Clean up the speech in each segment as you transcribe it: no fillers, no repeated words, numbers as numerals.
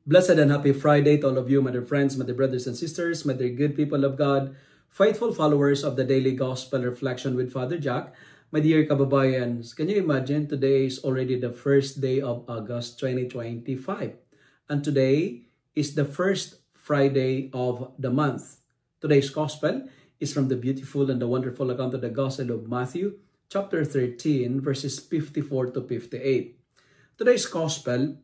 Blessed and happy Friday to all of you, my dear friends, my dear brothers and sisters, my dear good people of God, faithful followers of the Daily Gospel Reflection with Father Jack. My dear kababayans, can you imagine today is already the first day of August 2025, and today is the first Friday of the month. Today's Gospel is from the beautiful and the wonderful account of the Gospel of Matthew, chapter 13, verses 54 to 58. Today's Gospel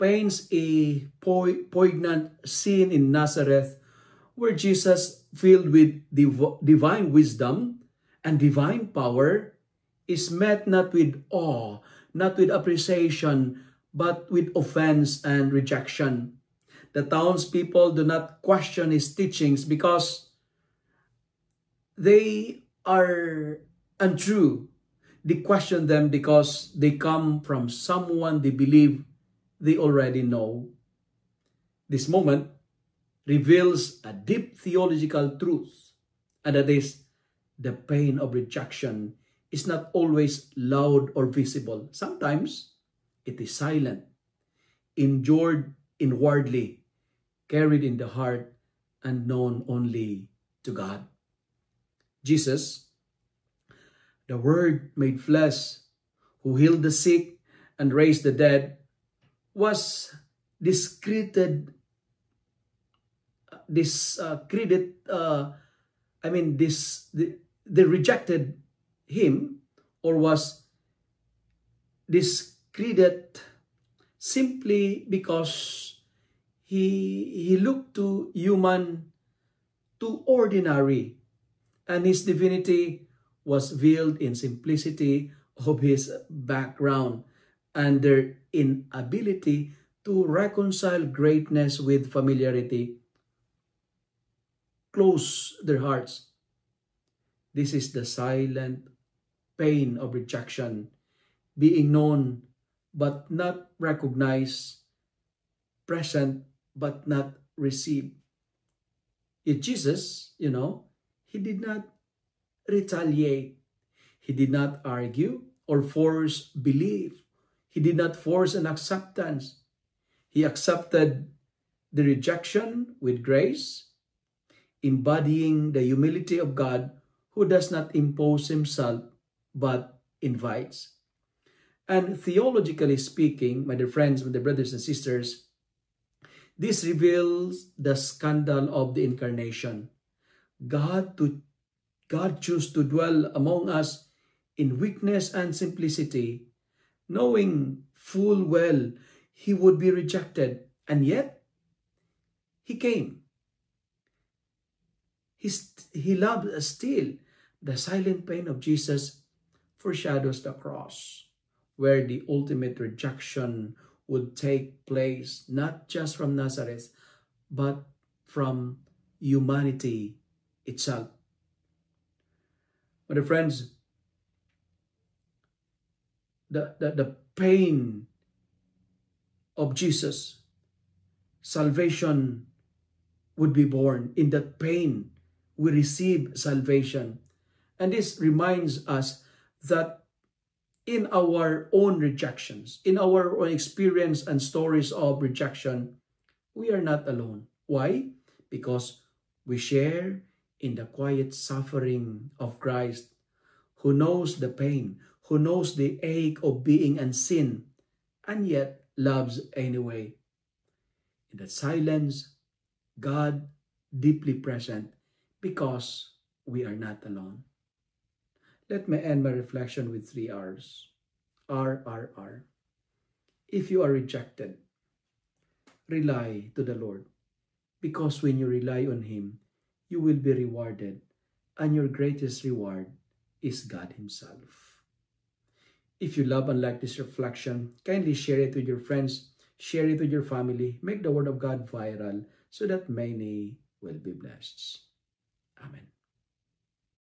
paints a poignant scene in Nazareth where Jesus, filled with divine wisdom and divine power, is met not with awe, not with appreciation, but with offense and rejection. The townspeople do not question his teachings because they are untrue. They question them because they come from someone they believe they already know. This moment reveals a deep theological truth, and that is the pain of rejection is not always loud or visible. Sometimes it is silent, endured inwardly, carried in the heart, and known only to God. Jesus, the Word made flesh, who healed the sick and raised the dead, was discredited. They rejected him, or was discredited simply because he looked too human, too ordinary, and his divinity was veiled in simplicity of his background and their inability to reconcile greatness with familiarity close their hearts. This is the silent pain of rejection, being known but not recognized, present but not received. Yet Jesus, he did not retaliate. He did not argue or force belief. He did not force an acceptance. He accepted the rejection with grace, embodying the humility of God who does not impose himself but invites. And theologically speaking, my dear friends, my dear brothers and sisters, this reveals the scandal of the incarnation. God chose to dwell among us in weakness and simplicity, knowing full well he would be rejected, and yet he came. He loved us still. The silent pain of Jesus foreshadows the cross, where the ultimate rejection would take place, not just from Nazareth, but from humanity itself. But friends, the pain of Jesus, salvation would be born. In that pain, we receive salvation. And this reminds us that in our own rejections, in our own experience and stories of rejection, we are not alone. Why? Because we share in the quiet suffering of Christ, who knows the pain, who knows the ache of being unseen, and yet loves anyway. In that silence, God deeply present, because we are not alone. Let me end my reflection with 3 R's. R. If you are rejected, rely to the Lord, because when you rely on Him, you will be rewarded, and your greatest reward is God Himself. If you love and like this reflection, kindly share it with your friends, share it with your family, make the Word of God viral so that many will be blessed. Amen.